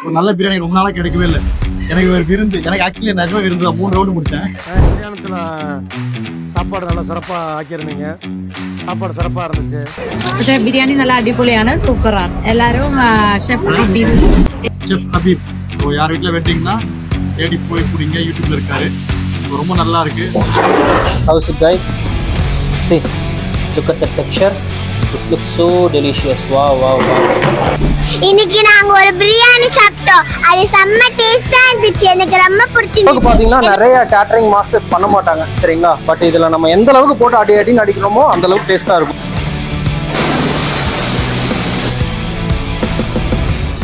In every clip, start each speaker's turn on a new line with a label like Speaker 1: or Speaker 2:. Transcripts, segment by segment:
Speaker 1: ஒரு நல்ல பிரியாணி ரொம்ப நாளாக கிடைக்கவே இல்லை. எனக்கு ஒரு விருந்து, எனக்கு ஆக்சுவலி நிஜமா விருந்து தான். 3 ரவுண்டு முடித்தேன்.
Speaker 2: கல்யாணத்தில் சாப்பாடு நல்லா சிறப்பாக ஆக்கியிருந்தீங்க. சாப்பாடு சிறப்பாக இருந்துச்சு.
Speaker 3: പക്ഷേ ബിരിയാണി നല്ല അടിപൊളിയാണ്, സൂപ്പറാണ്. എല്ലാവരും ഷെഫ്
Speaker 1: ஹபீப் ஸோ யார் வீட்டில் வெட்டிங்கன்னா தேடி போய் பிடிங்க, யூடியூப்ல இருக்காரு. ரொம்ப நல்லா இருக்கு.
Speaker 4: How's it guys? See, look at the texture. This looks so delicious. Wow, wow, wow.
Speaker 5: இன்னைக்கு நாங்க ஒரு பிரியாணி சாப்பிட்டோம். அது செம்ம டேஸ்டா இருந்துச்சு. எனக்கு ரொம்ப பிடிச்சிருந்துச்சு.
Speaker 4: பாத்தீங்கன்னா நிறைய கேட்டரிங் மாஸ்டர்ஸ் பண்ண மாட்டாங்க சரிங்களா, பட் இதுல நம்ம எந்த அளவுக்கு போட்டு அடி அடின்னு அடிக்கிறோமோ அந்த அளவுக்கு டேஸ்டா இருக்கும்.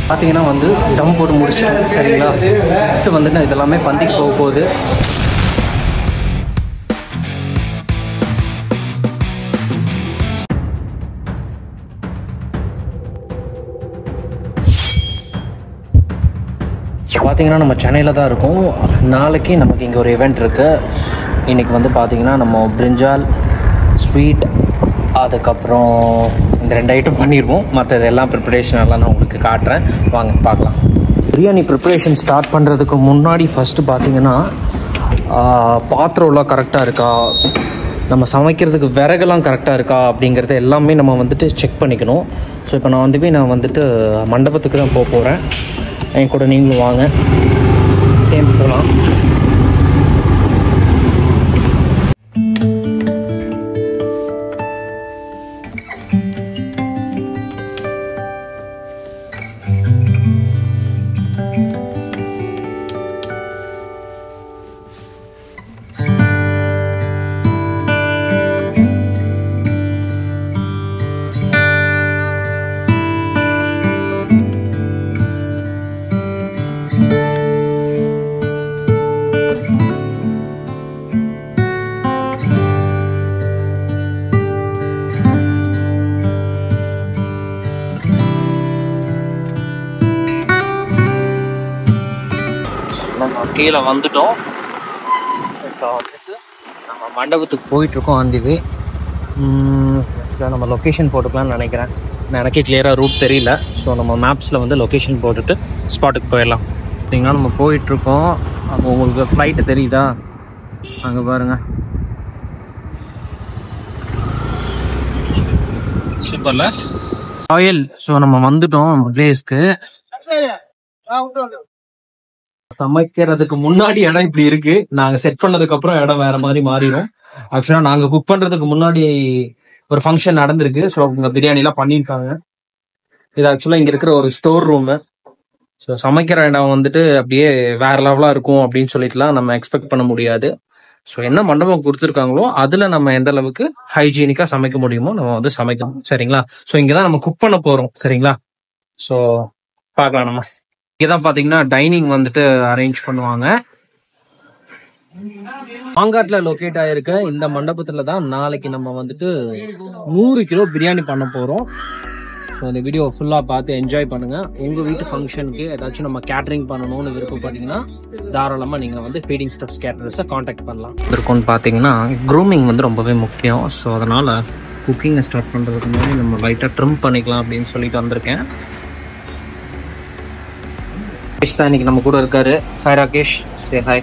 Speaker 4: பார்த்தீங்கன்னா வந்து தம் போட்டு முடிச்சிட்டோம் சரிங்களா. நெக்ஸ்ட்டு வந்துட்டு இதெல்லாமே பந்திக்கு போக போகுது. பார்த்தீங்கன்னா நம்ம சென்னையில் தான் இருக்கோம். நாளைக்கு நமக்கு இங்கே ஒரு ஈவெண்ட் இருக்குது. இன்றைக்கி வந்து பார்த்திங்கன்னா நம்ம பிரிஞ்சால் ஸ்வீட் அதுக்கப்புறம் இந்த 2 ஐட்டம் பண்ணிடுவோம். மற்றது எல்லாம் ப்ரிப்பரேஷன் எல்லாம் நான் உங்களுக்கு காட்டுறேன், வாங்க பார்க்கலாம். பிரியாணி ப்ரிப்பரேஷன் ஸ்டார்ட் பண்ணுறதுக்கு முன்னாடி ஃபஸ்ட்டு பார்த்திங்கன்னா பாத்திரம்லாம் கரெக்டாக இருக்கா, நம்ம சமைக்கிறதுக்கு விறகுலாம் கரெக்டாக இருக்கா அப்படிங்கிறத எல்லாமே நம்ம வந்துட்டு செக் பண்ணிக்கணும். ஸோ இப்போ நான் வந்துட்டு மண்டபத்துக்கு தான் போக போகிறேன். என் கூட நீங்களும் வாங்க, சேர்ந்து போகலாம். நம்ம கீழே வந்துட்டோம். இப்போ வந்துட்டு நம்ம மண்டபத்துக்கு போயிட்டுருக்கோம். ஆண்டிவே நம்ம லொக்கேஷன் போட்டுக்கலாம்னு நினைக்கிறேன். எனக்கே கிளியராக ரூட் தெரியல. ஸோ நம்ம மேப்ஸில் வந்து லொக்கேஷன் போட்டுட்டு ஸ்பாட்டுக்கு போயிடலாம். பார்த்திங்கன்னா நம்ம போயிட்டுருக்கோம். அப்போ உங்களுக்கு ஃப்ளைட்டு தெரியுதா, அங்கே பாருங்கள். சூப்பர்ல ராயல். ஸோ நம்ம வந்துட்டோம் நம்ம பிளேஸ்க்கு. சமைக்கிறதுக்கு முன்னாடி இடம் இப்படி இருக்கு, நாங்க செட் பண்ணதுக்கு அப்புறம் இடம் வேற மாதிரி மாறிடும். ஆக்சுவலா நாங்க குக் பண்றதுக்கு முன்னாடி ஒரு ஃபங்க்ஷன் நடந்திருக்கு. ஸோ அவங்க பிரியாணி எல்லாம் பண்ணியிருக்காங்க. இது ஆக்சுவலா இங்க இருக்கிற ஒரு ஸ்டோர் ரூமு. ஸோ சமைக்கிற இடம் வந்துட்டு அப்படியே வேற லெவலா இருக்கும் அப்படின்னு சொல்லிட்டுலாம் நம்ம எக்ஸ்பெக்ட் பண்ண முடியாது. ஸோ என்ன மண்டபம் கொடுத்துருக்காங்களோ அதுல நம்ம எந்த அளவுக்கு ஹைஜீனிக்கா சமைக்க முடியுமோ நம்ம வந்து சமைக்கணும் சரிங்களா. ஸோ இங்கதான் நம்ம குக் பண்ண போறோம் சரிங்களா. ஸோ பார்க்கலாம். நம்ம இங்கதான் பாத்தீங்கன்னா டைனிங் வந்துட்டு அரேஞ்ச் பண்ணுவாங்க. மாங்காட்ல லொக்கேட் ஆயிருக்க இந்த மண்டபத்துல தான் நாளைக்கு நம்ம வந்துட்டு 100 கிலோ பிரியாணி பண்ண போறோம். ஸோ இந்த வீடியோ ஃபுல்லா பார்த்து என்ஜாய் பண்ணுங்க. உங்க வீட்டு ஃபங்க்ஷனுக்கு ஏதாச்சும் நம்ம கேட்டரிங் பண்ணணும்னு விருப்பப்பட்டீங்கன்னா தாராளமா நீங்க வந்து ஃபீடிங் ஸ்டஃப்ஸ் கேட்டரர்ஸை காண்டாக்ட் பண்ணலாம். இருக்கும்னு பாத்தீங்கன்னா க்ரூமிங் வந்து ரொம்பவே முக்கியம். ஸோ அதனால குக்கிங்கை ஸ்டார்ட் பண்றதுக்கு முன்னாடி நம்ம லைட்டா ட்ரிம் பண்ணிக்கலாம் அப்படின்னு சொல்லிட்டு வந்திருக்கேன். தான் இன்னைக்கு நம்ம கூட இருக்காரு. Hi Rakesh, say hi.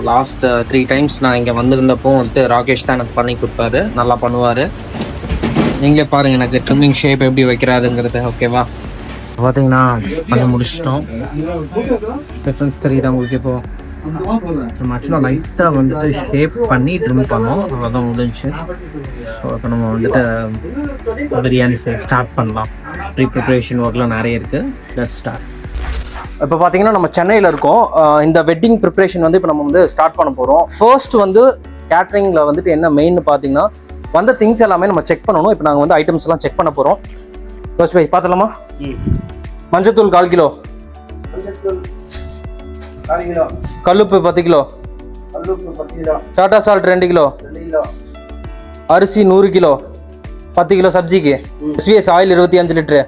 Speaker 4: Last 3 times நான் இங்கே வந்திருந்தப்போ வந்துட்டு ராகேஷ் தான் எனக்கு பண்ணி கொடுப்பாரு, நல்லா பண்ணுவார். நீங்களே பாருங்கள் எனக்கு ட்ரிம்மிங் ஷேப் எப்படி வைக்கிறாருங்கிறது. ஓகேவா, பார்த்தீங்கன்னா பண்ணி முடிச்சிட்டோம். டிஃப்ரென்ஸ் தெரியுதா உங்களுக்கு? இப்போ நம்ம ஆக்சுவலாக லைட்டாக வந்துட்டு ஷேப் பண்ணி ட்ரிம் பண்ணோம், அவ்வளோதான் முடிஞ்சு. ஸோ இப்போ நம்ம வந்துட்டு பிரியாணி ஸ்டார்ட் பண்ணலாம். ப்ரிப்பரேஷன் ஒர்க்லாம் நிறைய இருக்குது. Let's start. இப்போ பார்த்தீங்கன்னா நம்ம சென்னையில் இருக்கோம். இந்த வெட்டிங் ப்ரிப்ரேஷன் வந்து இப்போ நம்ம வந்து ஸ்டார்ட் பண்ண போகிறோம். ஃபர்ஸ்ட் வந்து கேட்ரிங்கில் வந்துட்டு என்ன மெயின்னு பார்த்தீங்கன்னா வந்த திங்ஸ் எல்லாமே நம்ம செக் பண்ணணும். இப்போ நாங்கள் வந்து ஐட்டம்ஸ் எல்லாம் செக் பண்ண போகிறோம். ஃபர்ஸ்ட் போய் பார்த்துலாமா? மஞ்சத்தூள் 1/4 கிலோ, கல்லுப்பு 10 கிலோ, டாடா சால்ட் 2 கிலோ, அரிசி 100 கிலோ, 10 கிலோ சப்ஜிக்கு, எஸ்விஎஸ் ஆயில் 25 லிட்டரு,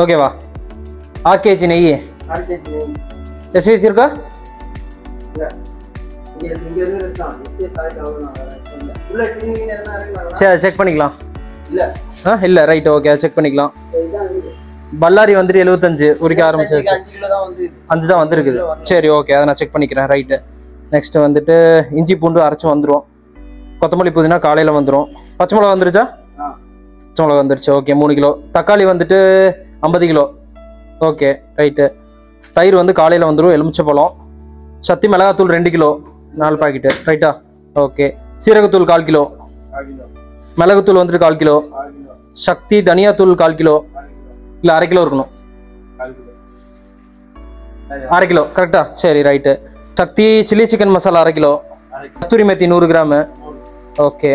Speaker 4: ஓகேவா? 6 kg நெய், எஸ்விஎஸ் இருக்கா? சரி செக் பண்ணிக்கலாம். இல்லை ரைட் ஓகே செக் பண்ணிக்கலாம். பல்லாரி வந்துட்டு 75 உரிக்க ஆரம்பிச்சிருச்சு. 5 தான் வந்துருக்குது. சரி ஓகே அதை நான் செக் பண்ணிக்கிறேன். ரைட்டு. நெக்ஸ்ட் வந்துட்டு இஞ்சி பூண்டு அரைச்சி வந்துடும். கொத்தமல்லி புதினா காலையில் வந்துடும். பச்சை மிளகா வந்துருச்சா? பச்சை மிளகா வந்துருச்சு. Okay 3 kilo. தக்காளி வந்துட்டு 50 கிலோ. Okay right. தயிர் வந்து காலையில் வந்துடும். எலுமிச்சப்பழம். சத்தி மிளகாத்தூள் 2 கிலோ 4 பாக்கெட்டு. ரைட்டா? ஓகே. சீரகத்தூள் 1/4 கிலோ. மிளகுத்தூள் வந்துட்டு 1/4 கிலோ. சக்தி தனியாத்தூள் 1/4 கிலோ. இல்லை 1/2 கிலோ இருக்கணும். 1/2 கிலோ கரெக்டா? சரி right. Sakthi chilli chicken masala 1/2 kilo. Kasuri methi 100 gram. Okay.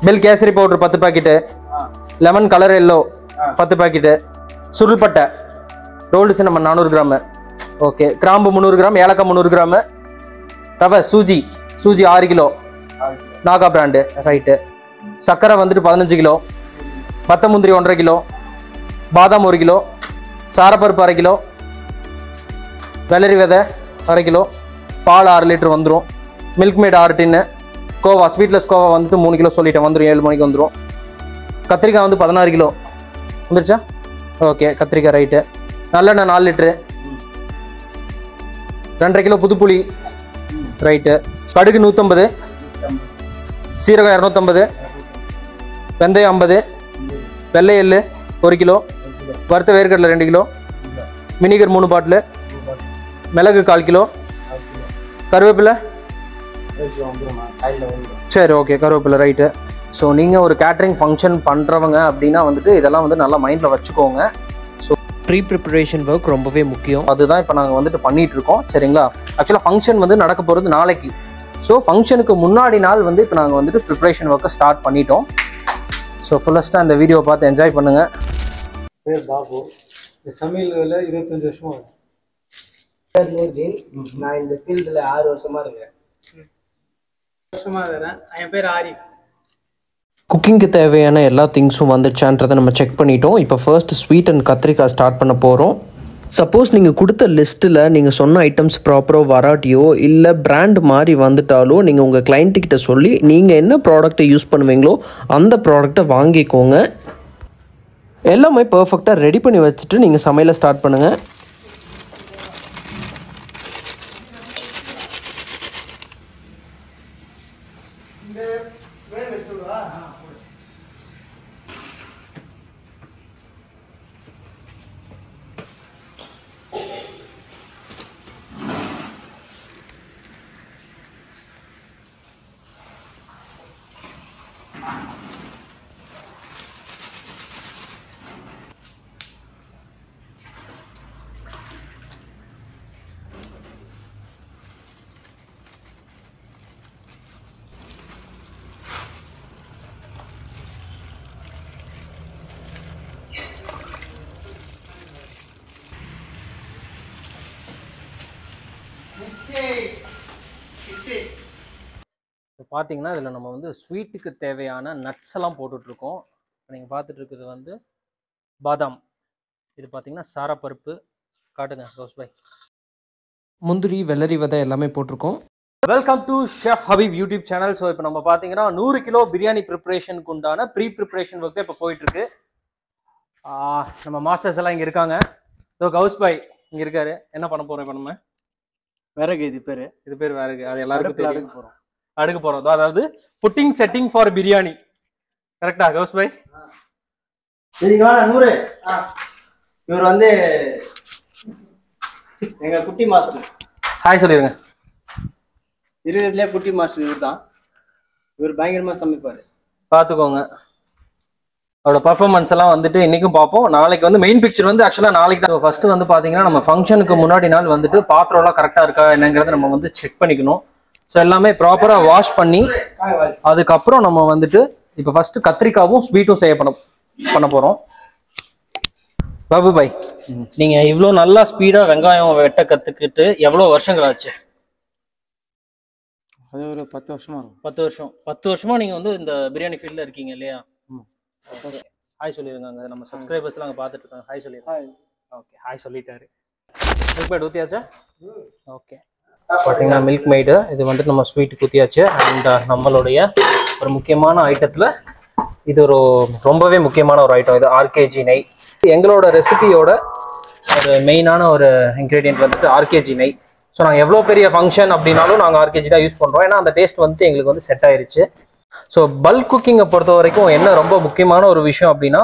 Speaker 4: Bell kesari powder 10 packet. Lemon colour yellow 10 packet. சுருள்பட்டை ரோல்டு சின்னமன் 400 கிராமு. ஓகே. கிராம்பு 300 கிராம். ஏலக்காய் 300 கிராமு. ரவை sooji 6 kilo Naga brand. Right. சர்க்கரை வந்துட்டு 15 கிலோ. பத்த முந்திரி 1.5 கிலோ. பாதாம் 1 கிலோ. சாரப்பருப்பு 1/2 கிலோ. வெள்ளரி விதை 1/2 கிலோ. பால் 6 லிட்டர் வந்துடும். மில்க் மேட் 6 டின்னு. கோவா ஸ்வீட்லெஸ் கோவா வந்துட்டு 3 கிலோ சொல்லிட்டேன். வந்துடும் 7 மணிக்கு வந்துடும். கத்திரிக்காய் வந்து 16 கிலோ வந்துருச்சா? ஓகே கத்திரிக்காய் ரைட்டு. நல்லெண்ணெய் 4 லிட்டரு. 2.5 கிலோ புதுப்புளி. ரைட்டு. கடுகு 150. சீரகம் 250. வெந்தயம் 50. வெள்ளை எள்ளு 1 கிலோ. வறுத்த வேர்க்கடலை 2 கிலோ. Vinegar 3 bottle. மிளகு 1/4 கிலோ. கருவேப்பிலை சரி ஓகே கருவேப்பிலை ரைட்டு. ஸோ நீங்கள் ஒரு கேட்ரிங் ஃபங்க்ஷன் பண்ணுறவங்க அப்படின்னா வந்துட்டு இதெல்லாம் வந்து நல்லா மைண்டில் வச்சுக்கோங்க. ஸோ ப்ரீ ப்ரிப்பரேஷன் ஒர்க் ரொம்பவே முக்கியம். அதுதான் இப்போ நாங்கள் வந்துட்டு பண்ணிட்டு இருக்கோம். சரிங்களா? ஆக்சுவலாக ஃபங்க்ஷன் வந்து நடக்க போகிறது நாளைக்கு. ஸோ ஃபங்க்ஷனுக்கு முன்னாடி நாள் வந்து இப்போ நாங்கள் வந்துட்டு ப்ரிப்பரேஷன் ஒர்க்கை ஸ்டார்ட் பண்ணிட்டோம். ஸோ ஃபுல்லஸ்ட்டாக இந்த வீடியோவை பார்த்து என்ஜாய் பண்ணுங்கள்.
Speaker 2: பேர் பாபு. இந்த சமையல் வேலை 25 வருஷமா இருக்கு.
Speaker 6: பேர் நூர்தீன். நான் இந்த ஃபீல்டில் 6 வருஷமா இருக்கேன்.
Speaker 2: என் பேர் ஆரிஃப்.
Speaker 4: குக்கிங்க்கு தேவையான எல்லா திங்ஸும் வந்துச்சான்றதை நம்ம செக் பண்ணிட்டோம். இப்போ ஃபர்ஸ்ட் ஸ்வீட் அண்ட் கத்திரிக்காய் ஸ்டார்ட் பண்ண போகிறோம். சப்போஸ் நீங்கள் கொடுத்த லிஸ்ட்டில் நீங்கள் சொன்ன ஐட்டம்ஸ் ப்ராப்பராக வராட்டியோ இல்லை பிராண்ட் மாதிரி வந்துட்டாலோ நீங்கள் உங்கள் கிளைண்ட்டுக்கிட்ட சொல்லி நீங்கள் என்ன ப்ராடக்ட்டை யூஸ் பண்ணுவீங்களோ அந்த ப்ராடக்டை வாங்கிக்கோங்க. எல்லாமே பர்ஃபெக்டாக ரெடி பண்ணி வச்சுட்டு நீங்கள் சமையலை ஸ்டார்ட் பண்ணுங்கள். பார்த்தீங்கன்னா இதில் நம்ம வந்து ஸ்வீட்டுக்கு தேவையான நட்ஸ் எல்லாம் போட்டுட்ருக்கோம். நீங்கள் பார்த்துட்டு இருக்கிறது வந்து பாதாம். இது பார்த்தீங்கன்னா சாரப்பருப்பு. காட்டுங்க ரோஸ் பாய். முந்திரி வெள்ளரி விதை எல்லாமே போட்டிருக்கோம். Welcome to chef Habib YouTube channel. So இப்போ நம்ம பார்த்தீங்கன்னா 100 கிலோ பிரியாணி ப்ரிப்பரேஷனுக்கு உண்டான ப்ரீ ப்ரிப்பரேஷன் ஒர்க் தான் இப்போ போயிட்டுருக்கு. நம்ம மாஸ்டர்ஸ் எல்லாம் இங்கே இருக்காங்க. ஸோ ஹவுஸ் பாய் இங்கே இருக்காரு. என்ன பண்ண போகிறோம் இப்போ நம்ம?
Speaker 2: விறகு. இது பேர்
Speaker 4: விறகு. அது எல்லாருக்கும் தெரியும். அடுக்க போறோம். அதாவது புட்டிங் செட்டிங் ஃபார் பிரியாணி. கரெக்டா ஹவுஸ் பாய்?
Speaker 6: நூறு. இவர் வந்து எங்க குட்டி மாஸ்டர்.
Speaker 4: ஹாய் சொல்லிருங்க.
Speaker 6: இருக்கிறதுலே குட்டி மாஸ்டர் இவர் தான். இவர் பயங்கரமா சமைப்பாரு.
Speaker 4: பார்த்துக்கோங்க. அவரோட பர்ஃபார்மன்ஸ் எல்லாம் வந்துட்டு இன்னைக்கும் பார்ப்போம். நாளைக்கு வந்து மெயின் பிக்சர் வந்து ஆக்சுவலாக நாளைக்கு தான். ஃபர்ஸ்ட் வந்து பார்த்தீங்கன்னா நம்ம ஃபங்க்ஷனுக்கு முன்னாடி நாள் வந்துட்டு பாத்திரம்லாம் கரெக்டாக இருக்கா என்னங்கிறத நம்ம வந்து செக் பண்ணிக்கணும். ஸோ எல்லாமே ப்ராப்பராக வாஷ் பண்ணி அதுக்கப்புறம் நம்ம வந்துட்டு இப்போ ஃபர்ஸ்ட் கத்திரிக்காவும் ஸ்வீட்டும் பண்ண போகிறோம். பாபு பாய், நீங்கள் இவ்வளோ நல்லா ஸ்பீடாக வெங்காயம் வெட்ட கற்றுக்கிட்டு எவ்வளோ வருஷங்கள் ஆச்சு?
Speaker 2: அது ஒரு 10 வருஷமா இருக்கும்.
Speaker 4: 10 வருஷம். 10 வருஷமா நீங்கள் வந்து இந்த பிரியாணி ஃபீல்டில் இருக்கீங்க இல்லையா? ஹாய் சொல்லிருங்க. நம்ம சப்ஸ்கிரைபர்ஸ் எல்லாம் பார்த்துட்டு இருக்காங்க. ஹாய் சொல்லிருங்க. ஓகே ஹாய் சொல்லிட்டாரு. மில்க் மேட் ஊற்றியாச்சா? ஓகே பார்த்தீங்கன்னா மில்க் மேடு இது வந்துட்டு நம்ம ஸ்வீட் ஊற்றியாச்சு. அண்ட் நம்மளுடைய ஒரு முக்கியமான ஐட்டத்தில் இது ஒரு ரொம்பவே முக்கியமான ஒரு ஐட்டம். இது ஆர்கேஜி நெய். எங்களோட ரெசிபியோட ஒரு மெயினான ஒரு இன்க்ரீடியன்ட் வந்துட்டு ஆர்கேஜி நெய். ஸோ நாங்கள் எவ்வளோ பெரிய ஃபங்க்ஷன் அப்படின்னாலும் நாங்கள் ஆர்கேஜி தான் யூஸ் பண்ணுறோம். ஏன்னா அந்த டேஸ்ட் வந்துட்டு எங்களுக்கு வந்து செட் ஆயிருச்சு. ஸோ பல்க் குக்கிங்கை பொறுத்த வரைக்கும் என்ன ரொம்ப முக்கியமான ஒரு விஷயம் அப்படின்னா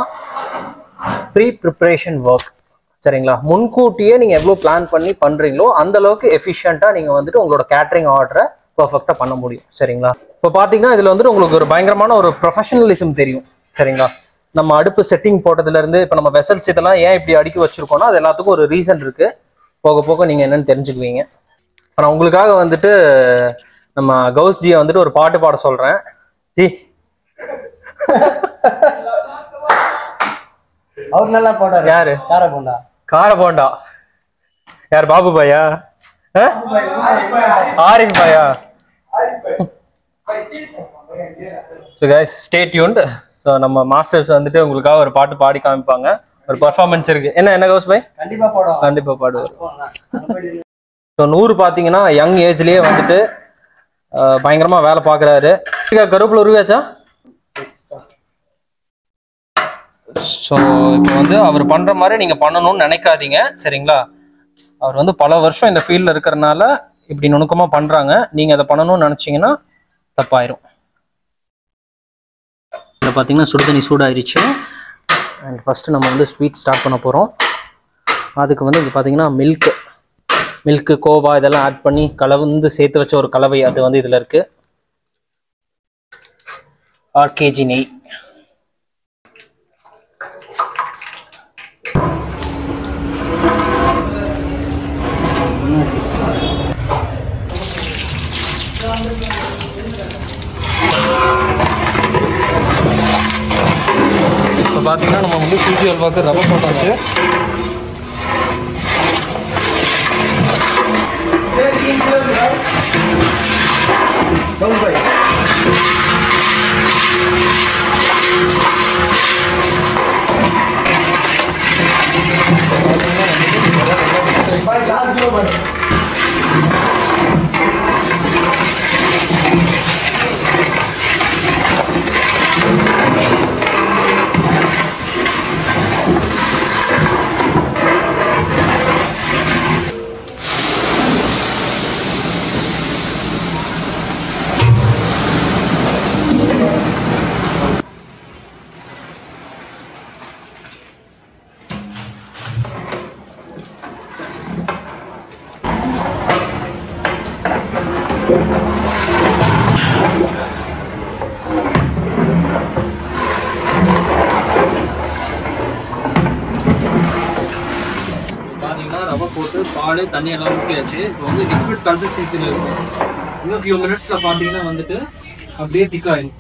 Speaker 4: ப்ரிப்பரேஷன் ஒர்க். சரிங்களா? முன்கூட்டியே நீங்கள் எவ்வளோ பிளான் பண்ணி பண்ணுறீங்களோ அந்த அளவுக்கு எஃபிஷியண்ட்டாக நீங்கள் வந்துட்டு உங்களோட கேட்ரிங் ஆர்டரை பர்ஃபெக்டாக பண்ண முடியும். சரிங்களா? இப்போ பார்த்தீங்கன்னா இதில் வந்துட்டு உங்களுக்கு ஒரு பயங்கரமான ஒரு ப்ரொஃபஷனலிசம் தெரியும். சரிங்களா? நம்ம அடுப்பு செட்டிங் போட்டதுலேருந்து இப்போ நம்ம வெசல்ஸ் இதெல்லாம் ஏன் இப்படி அடுக்கி வச்சிருக்கோம்னா அது எல்லாத்துக்கும் ஒரு ரீசன் இருக்குது. போக போக நீங்கள் என்னென்னு தெரிஞ்சுக்குவீங்க. இப்போ நான் உங்களுக்காக வந்துட்டு நம்ம கௌஸ்ஜியை வந்துட்டு ஒரு பாட்டு பாட சொல்கிறேன். ஜி
Speaker 6: அவர் நல்லா பாடுறாரு.
Speaker 4: யாரு?
Speaker 6: காரபோண்டா.
Speaker 4: காரபோண்டா யார்? பாபு பாயா? ஆரிஃப் பாயா? So guys stay tuned. So நம்ம மாஸ்டர்ஸ் வந்துட்டு உங்களுக்காக ஒரு பாட்டு பாடி காமிப்பாங்க. ஒரு பர்ஃபார்மன்ஸ் இருக்கு. என்ன கௌஸ் பாய்?
Speaker 6: கண்டிப்பா பாடுவோம்.
Speaker 4: கண்டிப்பா பாடுவார். ஸோ 100 பார்த்தீங்கன்னா யங் ஏஜ்லயே வந்துட்டு பயங்கரமா வேலை பார்க்குறாரு. கருவேப்பிலை உருவாச்சா? ஸோ இப்போ வந்து அவர் பண்ற மாதிரி நீங்க பண்ணணும்னு நினைக்காதீங்க. சரிங்களா? அவர் வந்து பல வருஷம் இந்த ஃபீல்டில் இருக்கிறனால இப்படி நுணுக்கமா பண்றாங்க. நீங்க அதை பண்ணணும்னு நினைச்சீங்கன்னா தப்பாயிரும். இதில் பார்த்தீங்கன்னா சுடுதண்ணி சூடாயிருச்சு. அண்ட் ஃபர்ஸ்ட் நம்ம வந்து ஸ்வீட் ஸ்டார்ட் பண்ண போகிறோம். அதுக்கு வந்து இங்கே பார்த்தீங்கன்னா மில்க்கு கோவா இதெல்லாம் ஆட் பண்ணி கலந்து சேர்த்து வச்ச ஒரு கலவை அது வந்து இதில் இருக்கு. ஆர்கேஜி நெய். இப்போ பார்த்தீங்கன்னா நம்ம வந்து சூஜி அல்வாக்கு ரவை போட்டாச்சு. பார்த்தீங்கன்னா ரவை போட்டு பால் தண்ணி எல்லாம் ஊற்றியாச்சு. இப்போ வந்து லிக்விட் கன்சிஸ்டன்சியில் இருக்கும். இன்னும் ஃபியூ மினிட்ஸில் பார்த்தீங்கன்னா வந்துட்டு அப்படியே திக்காயிடும்.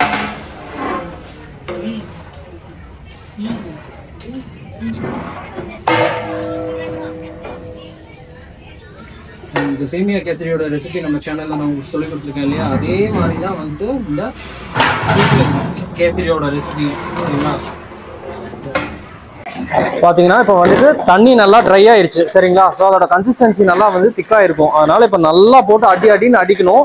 Speaker 4: இந்த சேமியா கேசரியோட ரெசிபி நம்ம சேனலில் நான் உங்களுக்கு சொல்லி கொடுத்துருக்கேன் இல்லையா? அதே மாதிரி தான் வந்துட்டு இந்த கேசரியோட ரெசிபி. சரிங்களா? பார்த்தீங்கன்னா இப்போ வந்துட்டு தண்ணி நல்லா ட்ரை ஆயிடுச்சு. சரிங்களா? ஸோ அதோட கன்சிஸ்டன்சி நல்லா வந்து திக்காக இருக்கும். அதனால இப்போ நல்லா போட்டு அடின்னு அடிக்கணும்.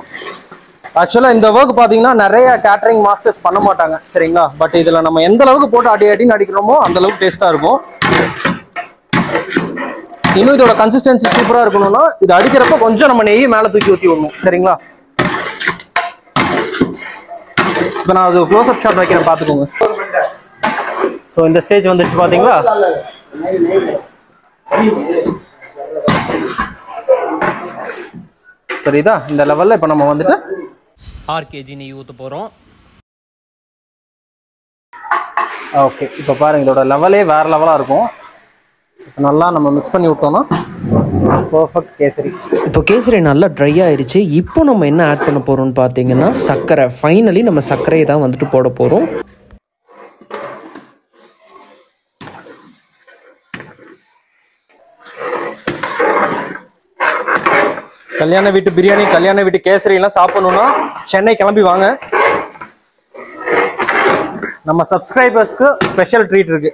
Speaker 4: ஆக்சுவலாக இந்த ஒர்க் பார்த்தீங்கன்னா நிறைய கேட்டரிங் மாஸ்டர்ஸ் பண்ண மாட்டாங்க. சரிங்களா? பட் இதில் நம்ம எந்த அளவுக்கு போட்டு அடின்னு அடிக்கிறோமோ அந்த அளவுக்கு டேஸ்ட்டாக இருக்கும். இன்னும் இதோட கன்சிஸ்டன்சி சூப்பராக இருக்கணும்னா இது அடிக்கிறப்ப கொஞ்சம் நம்ம நெய்யை மேலே தூக்கி ஊற்றி விடணும். சரிங்களா? இப்போ நான் அது க்ளோஸ் அப் ஷாட் வைக்கிறேன், பார்த்துக்கோங்க. ஸோ இந்த ஸ்டேஜ் வந்துச்சு பார்த்தீங்களா? சரிதா? இந்த லெவலில் இப்போ நம்ம வந்துட்டு ஆர்கேஜி நெய் ஊற்ற போகிறோம். ஓகே, இப்போ பாருங்க இதோட லெவலே வேற லெவலாக இருக்கும். நல்லா நம்ம மிக்ஸ் பண்ணி விட்டோம்னா பர்ஃபெக்ட் கேசரி.
Speaker 7: இப்போ கேசரி நல்லா ட்ரை ஆயிடுச்சு. இப்போ நம்ம என்ன ஆட் பண்ண போகிறோம்னு பார்த்தீங்கன்னா சர்க்கரை. ஃபைனலி நம்ம சர்க்கரையை தான் வந்துட்டு போட போகிறோம்.
Speaker 4: கல்யாண வீட்டு பிரியாணி, கல்யாண வீட்டு கேசரி எல்லாம் சாப்பிடணும்னா சென்னை கிளம்பி வாங்க. நம்ம சப்ஸ்கிரைபர்ஸ்க்கு ஸ்பெஷல் ட்ரீட் இருக்கு.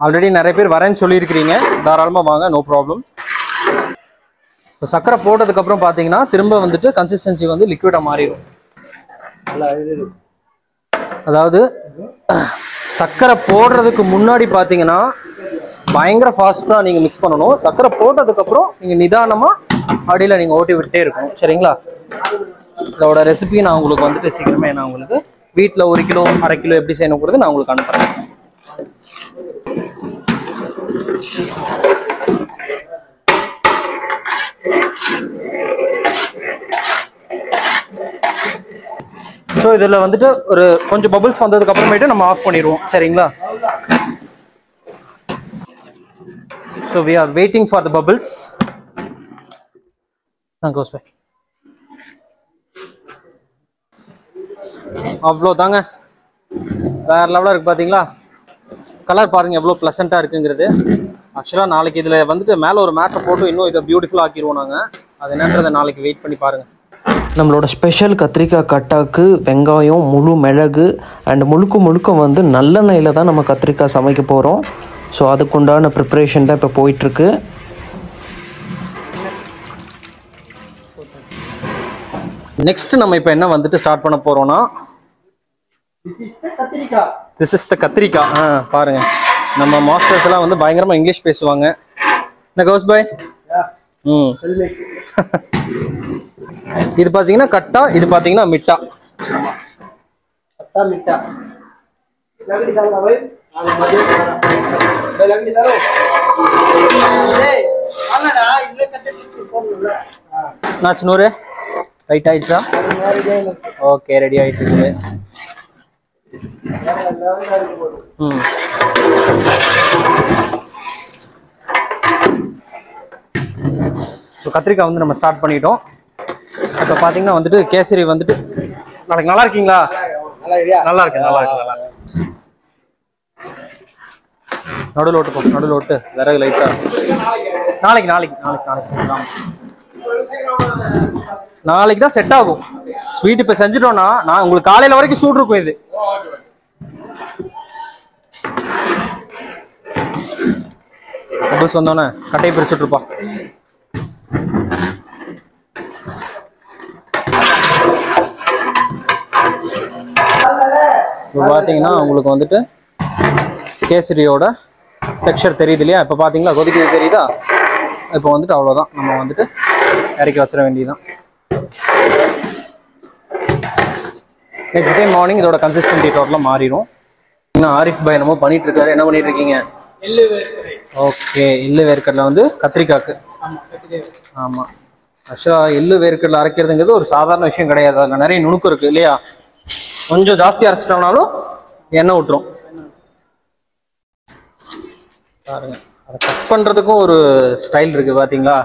Speaker 4: ஆல்ரெடி நிறைய பேர் வரேன்னு சொல்லியிருக்கிறீங்க, தாராளமாக வாங்க, நோ ப்ராப்ளம். இப்போ சர்க்கரை போட்டதுக்கப்புறம் பார்த்தீங்கன்னா திரும்ப வந்துட்டு கன்சிஸ்டன்சி வந்து லிக்விடாக மாறிடும். அதாவது சர்க்கரை போடுறதுக்கு முன்னாடி பார்த்தீங்கன்னா பயங்கர ஃபாஸ்ட்டாக நீங்கள் மிக்ஸ் பண்ணணும். சர்க்கரை போட்டதுக்கப்புறம் நீங்கள் நிதானமாக அடியில் நீங்கள் ஓட்டி விட்டே இருக்கணும். சரிங்களா? இதோட ரெசிபி நான் உங்களுக்கு வந்துட்டு சீக்கிரமே நான் உங்களுக்கு வீட்டில் 1 கிலோ 1/2 கிலோ எப்படி செய்யணுங்கிறது நான் உங்களுக்கு அனுப்புகிறேன். ஸோ இதில் வந்துட்டு ஒரு கொஞ்சம் பபிள்ஸ் வந்ததுக்கு அப்புறமேட்டு நம்ம ஆஃப் பண்ணிடுவோம். சரிங்களா? So we are waiting for the bubbles. அவ்வளோ தாங்க, வேற லெவலாக இருக்குது. பார்த்தீங்களா கலர் பாருங்க எவ்வளோ ப்ளசண்ட்டாக இருக்குங்கிறது. ஆக்சுவலாக நாளைக்கு இதில் வந்துட்டு மேலே ஒரு மேட்டை போட்டு இன்னும் இதை பியூட்டிஃபுல்லாக ஆக்கிடுவோம் நாங்கள். அது என்னன்றதை நாளைக்கு வெயிட் பண்ணி பாருங்கள்.
Speaker 7: நம்மளோட ஸ்பெஷல் கத்திரிக்காய் கட்டாக்கு வெங்காயம், முழு மிளகு அண்ட் முழுக்க வந்து நல்லெண்ணெயில் தான் நம்ம கத்திரிக்காய் சமைக்க போகிறோம். ஸோ அதுக்குண்டான ப்ரிப்ரேஷன் தான் இப்போ போயிட்டுருக்கு.
Speaker 4: நெக்ஸ்ட் நம்ம இப்போ என்ன வந்துட்டு ஸ்டார்ட் பண்ண போகிறோம்னா திஸ் இஸ் த கத்திரிக்காய். பாருங்க நம்ம மாஸ்டர்ஸ் எல்லாம் வந்து பயங்கரமாக இங்கிலீஷ் பேசுவாங்க. என்ன கௌஸ் பாய்? இது பார்த்தீங்கன்னா கட்டா, இது பார்த்தீங்கன்னா மிட்டா. நூறு ரைட் ஆயிடுச்சா? ஓகே, ரெடி ஆயிட்டு இருக்கு. ஸோ கத்திரிக்காய் வந்து நம்ம ஸ்டார்ட் பண்ணிட்டோம். இப்போ பார்த்தீங்கன்னா வந்துட்டு கேசரி வந்துட்டு நாளைக்கு நல்லா இருக்கீங்களா? நல்லா இருக்கு. நடுவில் ஓட்டு நடுவில் ஓட்டு விறகு லைட்டா. நாளைக்கு தான் செட் ஆகும். ஸ்வீட் இப்போ செஞ்சுட்டோம்னா நான் உங்களுக்கு காலையில் வரைக்கும் சூடு இருக்கும். இது பபிள்ஸ் வந்தோன்னே கட்டையை பிரிச்சுட்டு இருப்பா. இப்போ பார்த்தீங்கன்னா உங்களுக்கு வந்துட்டு கேசரியோட டெக்ஸ்சர் தெரியுது இல்லையா? இப்போ பார்த்தீங்களா கொதிக்கிறது தெரியுதா? இப்போ வந்துட்டு அவ்வளோதான், நம்ம வந்துட்டு இறக்கி வச்சிட வேண்டியதுதான். நெக்ஸ்ட் டே மார்னிங் இதோட கன்சிஸ்டன்சி டோட்டலாக மாறிடும். இன்னும் ஆரிஃப் பாய் என்னமோ பண்ணிட்டு இருக்காரு. என்ன பண்ணிட்டு இருக்கீங்க? ஓகே, எள்ளு வேர்க்கடலை வந்து கத்திரிக்காய்க்கு. ஆமாம், ஆக்சுவலாக எள்ளு வேர்க்கடலை அரைக்கிறதுங்கிறது ஒரு சாதாரண விஷயம் கிடையாது. அதில் நிறைய நுணுக்கம் இருக்குது இல்லையா? கொஞ்சம் ஜாஸ்தி அரைச்சிட்டோம்னாலும் எண்ணெய் விட்டுரும். பாருங்க, அதை கட் பண்ணுறதுக்கும் ஒரு ஸ்டைல் இருக்குது பார்த்தீங்களா?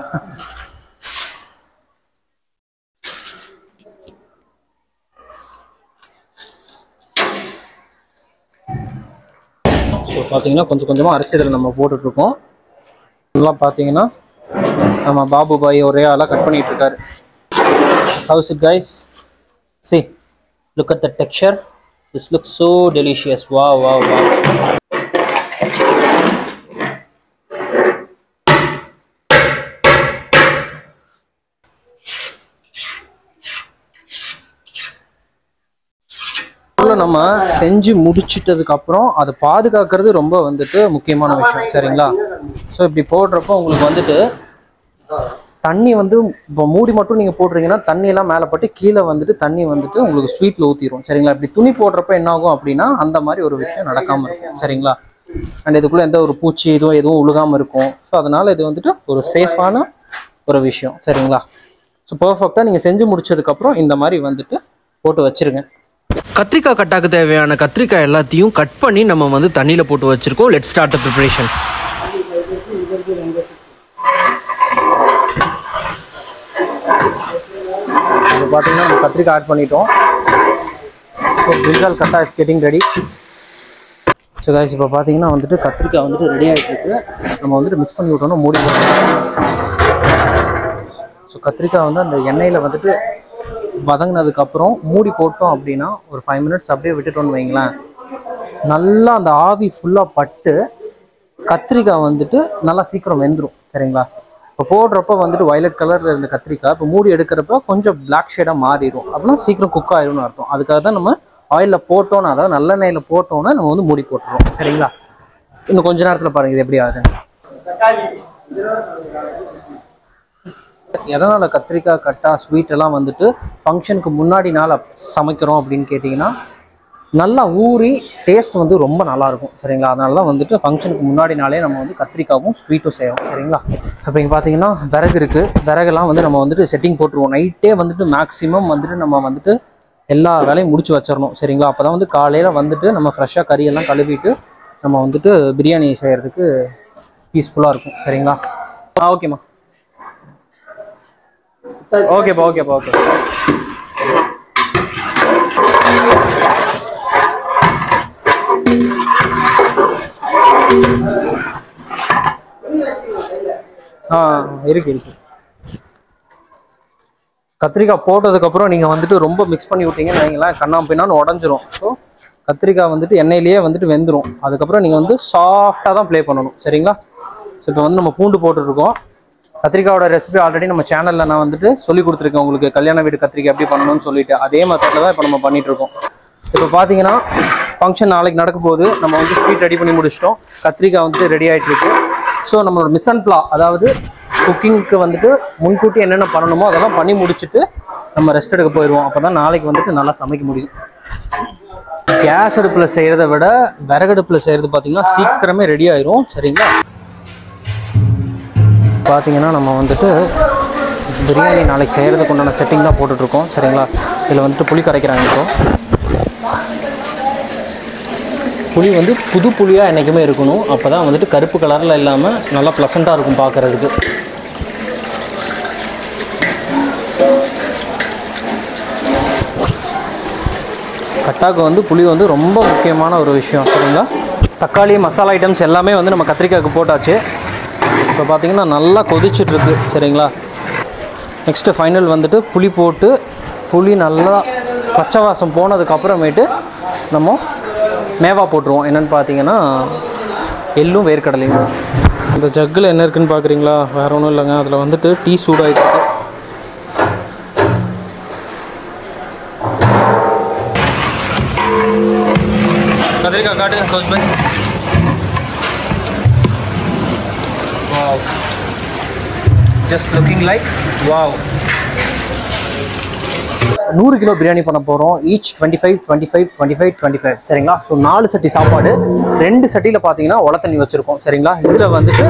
Speaker 4: ஸோ பார்த்தீங்கன்னா கொஞ்சம் கொஞ்சமாக அரைச்சதில் நம்ம போட்டுட்ருக்கோம். இதெல்லாம் பார்த்தீங்கன்னா நம்ம பாபு பாய் ஒரே ஆளாக கட் பண்ணிட்டு இருக்காரு. How's it guys? See, look at the texture. This looks so delicious. Wow, wow, wow. நம்ம செஞ்சு முடிச்சிட்டதுக்கு அப்புறம் அதை பாதுகாக்கிறது ரொம்ப வந்துட்டு முக்கியமான விஷயம். சரிங்களா? ஸோ இப்படி போடுறப்போ உங்களுக்கு வந்துட்டு தண்ணி வந்து இப்போ மூடி மட்டும் நீங்கள் போடுறீங்கன்னா தண்ணி எல்லாம் மேலே பட்டு கீழே வந்துட்டு தண்ணி வந்துட்டு உங்களுக்கு ஸ்வீட்டில் ஊற்றிடும். சரிங்களா? இப்படி துணி போடுறப்ப என்ன ஆகும் அப்படின்னா அந்த மாதிரி ஒரு விஷயம் நடக்காமல் இருக்கும். சரிங்களா? அண்ட் இதுக்குள்ளே எந்த ஒரு பூச்சி எதுவும் உழுகாமல் இருக்கும். ஸோ அதனால இது வந்துட்டு ஒரு சேஃபான ஒரு விஷயம். சரிங்களா? ஸோ பர்ஃபெக்டாக நீங்கள் செஞ்சு முடிச்சதுக்கப்புறம் இந்த மாதிரி வந்துட்டு போட்டு வச்சிருங்க.
Speaker 7: கத்திரிக்காய் கட்டாக்கு தேவையான கத்திரிக்காய் எல்லாத்தையும் கட் பண்ணி நம்ம வந்து தண்ணியில் போட்டு வச்சுருக்கோம். Let's start the preparation.
Speaker 4: இப்போ பார்த்தீங்கன்னா நம்ம கத்திரிக்காய் ஆட் பண்ணிட்டோம். ஸோ பிரிஞ்சால் கட்டா is getting ready. So guys இப்போ பார்த்தீங்கன்னா வந்துட்டு கத்திரிக்காய் வந்துட்டு ரெடி ஆகிட்டு இருக்கு. நம்ம வந்துட்டு மிக்ஸ் பண்ணி விட்டோம்னா மூடி போட்டோம். ஸோ கத்திரிக்காய் வந்து அந்த எண்ணெயில் வந்துட்டு வதங்கினதுக்கப்புறம் மூடி போட்டோம் அப்படின்னா ஒரு 5 மினிட்ஸ் அப்படியே விட்டுட்டோன்னு வைங்களேன், நல்லா அந்த ஆவி ஃபுல்லாக பட்டு கத்திரிக்காய் வந்துட்டு நல்லா சீக்கிரம் வெந்துடும். சரிங்களா? இப்போ போடுறப்ப வந்துட்டு வயலட் கலரில் இருந்த கத்திரிக்காய் இப்போ மூடி எடுக்கிறப்ப கொஞ்சம் பிளாக் ஷேடாக மாறிடும், அப்படின்னா சீக்கிரம் குக் ஆயிடும்னு அர்த்தம். அதுக்காக தான் நம்ம ஆயிலில் போட்டோன்னா, அதாவது நல்லெண்ணெயில் போட்டோன்னா நம்ம வந்து மூடி போட்டுருவோம். சரிங்களா? இன்னும் கொஞ்ச நேரத்தில் பாருங்கள் இது எப்படி ஆகுதுன்னு. எதனால் கத்திரிக்காய் கட்டா ஸ்வீட் எல்லாம் வந்துட்டு ஃபங்க்ஷனுக்கு முன்னாடி நாள் சமைக்கிறோம் அப்படின்னு கேட்டிங்கன்னா, நல்லா ஊறி டேஸ்ட் வந்து ரொம்ப நல்லாயிருக்கும். சரிங்களா? அதனால தான் வந்துட்டு ஃபங்க்ஷனுக்கு முன்னாடி நாளே நம்ம வந்து கத்திரிக்காவும் ஸ்வீட்டும் செய்வோம். சரிங்களா? அப்போ இங்கே பார்த்தீங்கன்னா விறகு இருக்குது. விறகுலாம் வந்து நம்ம வந்துட்டு செட்டிங் போட்டுருவோம். நைட்டே வந்துட்டு மேக்ஸிமம் வந்துட்டு நம்ம வந்துட்டு எல்லா வேலையும் முடிச்சு வச்சிடணும். சரிங்களா? அப்போ தான் வந்து காலையில் வந்துட்டு நம்ம ஃப்ரெஷ்ஷாக கறியெல்லாம் கழுவிட்டு நம்ம வந்துட்டு பிரியாணி செய்கிறதுக்கு பீஸ்ஃபுல்லாக இருக்கும். சரிங்களா? ஓகேம்மா. ஓகேப்பா ஓகேப்பா ஓகே. இருக்கு. கத்திரிக்காய் போட்டதுக்கப்புறம் நீங்கள் வந்துட்டு ரொம்ப மிக்ஸ் பண்ணி விட்டீங்கன்னு வைங்களேன், கண்ணாம் பின்னான்னு உடஞ்சிரும். ஸோ கத்திரிக்காய் வந்துட்டு எண்ணெயிலேயே வந்துட்டு வெந்துடும். அதுக்கப்புறம் நீங்கள் வந்து சாஃப்டாக தான் ப்ளே பண்ணணும். சரிங்களா? ஸோ இப்போ வந்து நம்ம பூண்டு போட்டுருக்கோம். கத்திரிக்காயோட ரெசிபி ஆல்ரெடி நம்ம சேனலில் நான் வந்துட்டு சொல்லி கொடுத்துருக்கேன் உங்களுக்கு, கல்யாண வீடு கத்திரிக்காய் எப்படி பண்ணணும்னு சொல்லிட்டு. அதே மெத்தடில் தான் இப்போ நம்ம பண்ணிகிட்ருக்கோம். இப்போ பார்த்தீங்கன்னா ஃபங்க்ஷன் நாளைக்கு நடக்க போகுது. நம்ம வந்து ஸ்வீட் ரெடி பண்ணி முடிச்சிட்டோம். கத்திரிக்காய் வந்துட்டு ரெடி ஆகிட்டு இருக்கு. ஸோ நம்மளோட மிஸ் அண்ட் பிளா, அதாவது குக்கிங்க்கு வந்துட்டு முன்கூட்டி என்னென்ன பண்ணணுமோ அதெல்லாம் பண்ணி முடிச்சுட்டு நம்ம ரெஸ்ட் எடுக்க போயிடுவோம். அப்போ தான் நாளைக்கு வந்துட்டு நல்லா சமைக்க முடியும். கேஸ் அடுப்பில் செய்கிறத விட விறகடுப்பில் செய்கிறது பார்த்தீங்கன்னா சீக்கிரமே ரெடி ஆயிரும். சரிங்களா? பார்த்தீங்கன்னா நம்ம வந்துட்டு பிரியாணி நாளைக்கு செய்கிறதுக்கு உண்டான செட்டிங் தான் போட்டுட்ருக்கோம். சரிங்களா? இதில் வந்துட்டு புளி கரைக்கிறாங்க. இப்போ புளி வந்து புது புளியாக என்றைக்குமே இருக்கணும். அப்போ தான் வந்துட்டு கருப்பு கலரில் இல்லாமல் நல்லா ப்ளசண்ட்டாக இருக்கும் பார்க்குறதுக்கு. கட்டாக்கு வந்து புளி வந்து ரொம்ப முக்கியமான ஒரு விஷயம். சரிங்களா? தக்காளி மசாலா ஐட்டம்ஸ் எல்லாமே வந்து நம்ம கத்திரிக்காய்க்கு போட்டாச்சு. இப்போ பார்த்திங்கன்னா நல்லா கொதிச்சிட்ருக்கு. சரிங்களா? நெக்ஸ்ட்டு ஃபைனல் வந்துட்டு புளி போட்டு புளி நல்லா பச்சை வாசம் போனதுக்கப்புறமேட்டு நம்ம மேவா போட்டுருவோம். என்னென்னு பார்த்தீங்கன்னா எள்ளும் வேர்க்கடலையும். இந்த ஜக்கில் என்ன இருக்குதுன்னு பார்க்குறீங்களா? வேறு ஒன்றும் இல்லைங்க, அதில் வந்துட்டு டீ சூடாகிட்டு கத்திரிக்காய் காட்டு close by. Wow, just looking like wow. 100 kilo biryani பண்ண போகிறோம். ஈச் 25 25 25 25. சரிங்களா? ஸோ 4 சட்டி சாப்பாடு, 2 சட்டியில் பார்த்தீங்கன்னா உல தண்ணி வச்சுருக்கோம். சரிங்களா? இதில் வந்துட்டு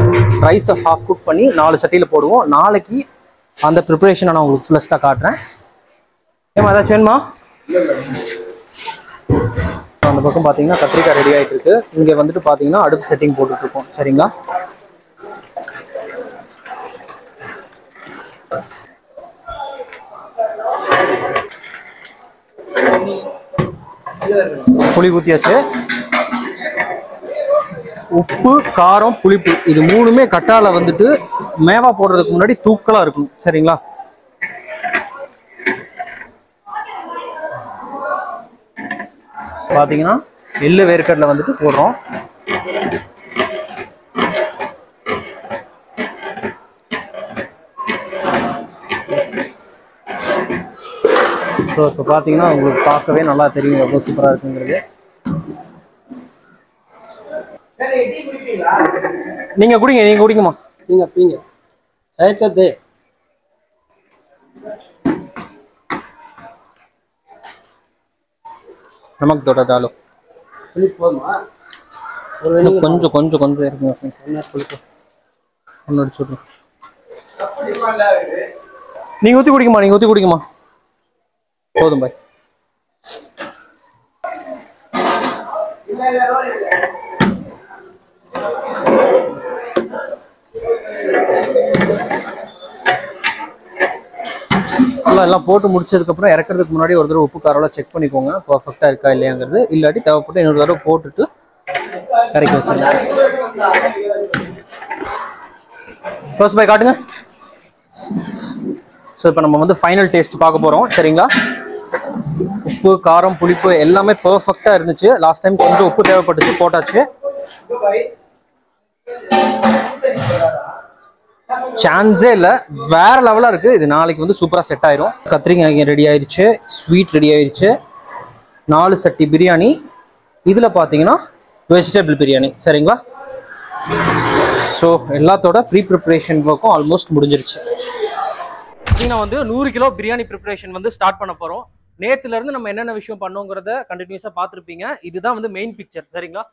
Speaker 4: ரைஸை ஹாஃப் குக் பண்ணி 4 சட்டியில் போடுவோம். நாளைக்கு அந்த ப்ரிப்பரேஷனை நான் உங்களுக்கு ஃபுல்லஸ்ட்டாக காட்டுறேன். ஏமா ஏதாச்சும் வேணுமா? அந்த பக்கம் பார்த்தீங்கன்னா கத்திரிக்காய் ரெடி ஆகிட்டு இருக்கு. இங்கே வந்துட்டு பார்த்தீங்கன்னா அடுப்பு செட்டிங் போட்டுட்ருக்கோம். சரிங்களா? புளி ஊற்றியாச்சு. உப்பு, காரம், புளிப்பு இது மூணுமே கட்டால வந்துட்டு மேவா போடுறதுக்கு முன்னாடி தூக்கலா இருக்கும். சரிங்களா? பாத்தீங்கன்னா எள்ளு வேர்க்கடலை வந்துட்டு போடுறோம். ஸோ இப்போ பார்த்தீங்கன்னா உங்களுக்கு பார்க்கவே நல்லா தெரியும் எவ்வளோ சூப்பராக இருக்குங்கிறது. நீங்கள் குடிங்க, நீங்கள் குடிங்கம்மா.
Speaker 6: நீங்கள் பீங்க ஐத்தது
Speaker 4: நமக்கு தொட தாலோ
Speaker 6: போதுமா?
Speaker 4: கொஞ்சம் கொஞ்சம் கொஞ்சம் இருக்குங்க. ஒன்று அடிச்சு விட்ருங்க. நீங்கள் ஊற்றி குடிக்குமா, நீங்கள் ஊற்றி குடிக்குமா. போதும் பாய். எல்லாம் போட்டு முடிச்சதுக்கப்புறம் இறக்கிறதுக்கு முன்னாடி ஒரு தடவை உப்பு காரெல்லாம் செக் பண்ணிக்கோங்க, பர்ஃபெக்டாக இருக்கா இல்லையாங்கிறது. இல்லாட்டி தேவைப்பட்டு இன்னொரு தடவை போட்டுட்டு இறக்கி வச்சிருங்க. ஃபர்ஸ்ட் பாய் காட்டுங்க. ஸோ இப்போ நம்ம வந்து ஃபைனல் டேஸ்ட் பார்க்க போகிறோம். சரிங்களா? உப்பு, காரம், புளிப்பு எல்லாமே பர்ஃபெக்டாக இருந்துச்சு. லாஸ்ட் டைம் கொஞ்சம் உப்பு தேவைப்பட்டுச்சு, போட்டாச்சு. சான்ஸே இல்லை, வேற லெவலாக இருக்குது. இது நாளைக்கு வந்து சூப்பராக செட் ஆயிரும். கத்திரிக்காய் ரெடி ஆயிடுச்சு, ஸ்வீட் ரெடி ஆயிடுச்சு, 4 சட்டி பிரியாணி, இதில் பார்த்தீங்கன்னா வெஜிடபிள் பிரியாணி. சரிங்களா? ஸோ எல்லாத்தோட ப்ரீ ப்ரிப்பரேஷன் ஒர்க்கும் ஆல்மோஸ்ட் முடிஞ்சிருச்சு. நான் வந்து 100 கிலோ பிரியாணி ப்ரிப்பரேஷன் வந்து ஸ்டார்ட் பண்ண போகிறோம். நேற்றுலேருந்து நம்ம என்னென்ன விஷயம் பண்ணோங்கிறத கண்டினியூஸாக பார்த்துருப்பீங்க. இதுதான் வந்து மெயின் பிக்சர். சரிங்களா?